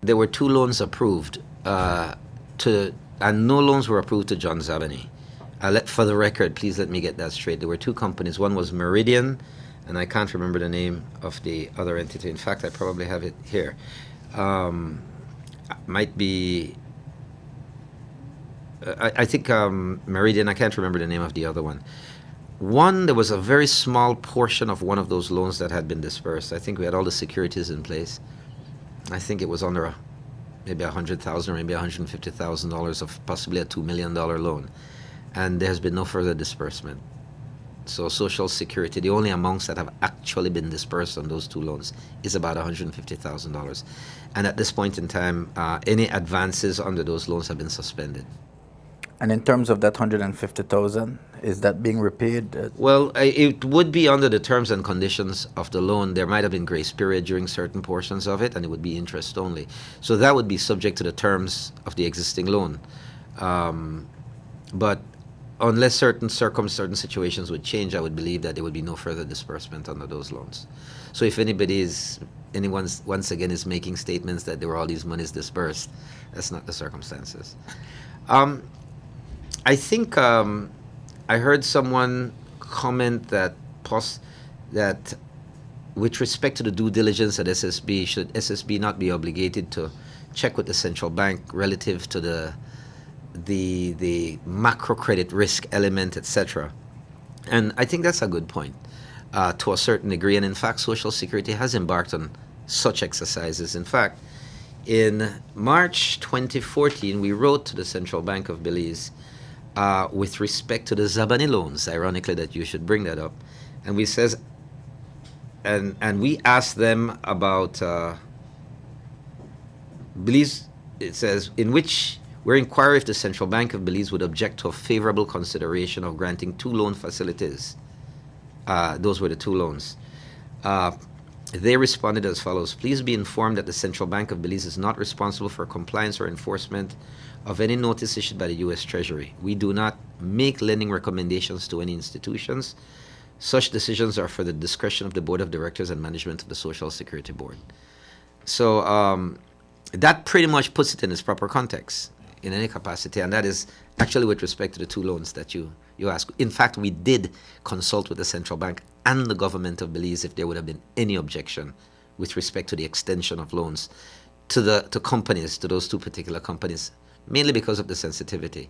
There were two loans approved and no loans were approved to John Zabaneh. For the record, please let me get that straight. There were two companies. One was Meridian, and I can't remember the name of the other entity. In fact, I probably have it here. Might be, I think Meridian, I can't remember the name of the other one. There was a very small portion of one of those loans that had been dispersed. I think we had all the securities in place. I think it was under maybe $100,000 or maybe $150,000 of possibly a $2 million loan. And there's been no further disbursement. So Social Security, the only amounts that have actually been dispersed on those two loans is about $150,000. And at this point in time, any advances under those loans have been suspended. And in terms of that $150,000, is that being repaid? Well, it would be under the terms and conditions of the loan. There might have been grace period during certain portions of it, and it would be interest only. So that would be subject to the terms of the existing loan. But unless certain situations would change, I would believe that there would be no further disbursement under those loans. So if anyone once again is making statements that there were all these monies disbursed, that's not the circumstances. I think I heard someone comment that with respect to the due diligence at SSB, should SSB not be obligated to check with the central bank relative to the macro credit risk element, etc. And I think that's a good point to a certain degree. And in fact, Social Security has embarked on such exercises. In fact, in March 2014, we wrote to the Central Bank of Belize with respect to the Zabaneh loans, ironically that you should bring that up. And we says, and we asked them about Belize, it says, in which we're inquiring if the Central Bank of Belize would object to a favorable consideration of granting two loan facilities. Those were the two loans. They responded as follows: please be informed that the Central Bank of Belize is not responsible for compliance or enforcement of any notice issued by the U.S. Treasury. We do not make lending recommendations to any institutions. Such decisions are for the discretion of the Board of Directors and management of the Social Security Board. So that pretty much puts it in its proper context in any capacity, and that is actually with respect to the two loans that you asked. In fact, we did consult with the Central Bank and the government of Belize if there would have been any objection with respect to the extension of loans to companies, to those two particular companies, mainly because of the sensitivity.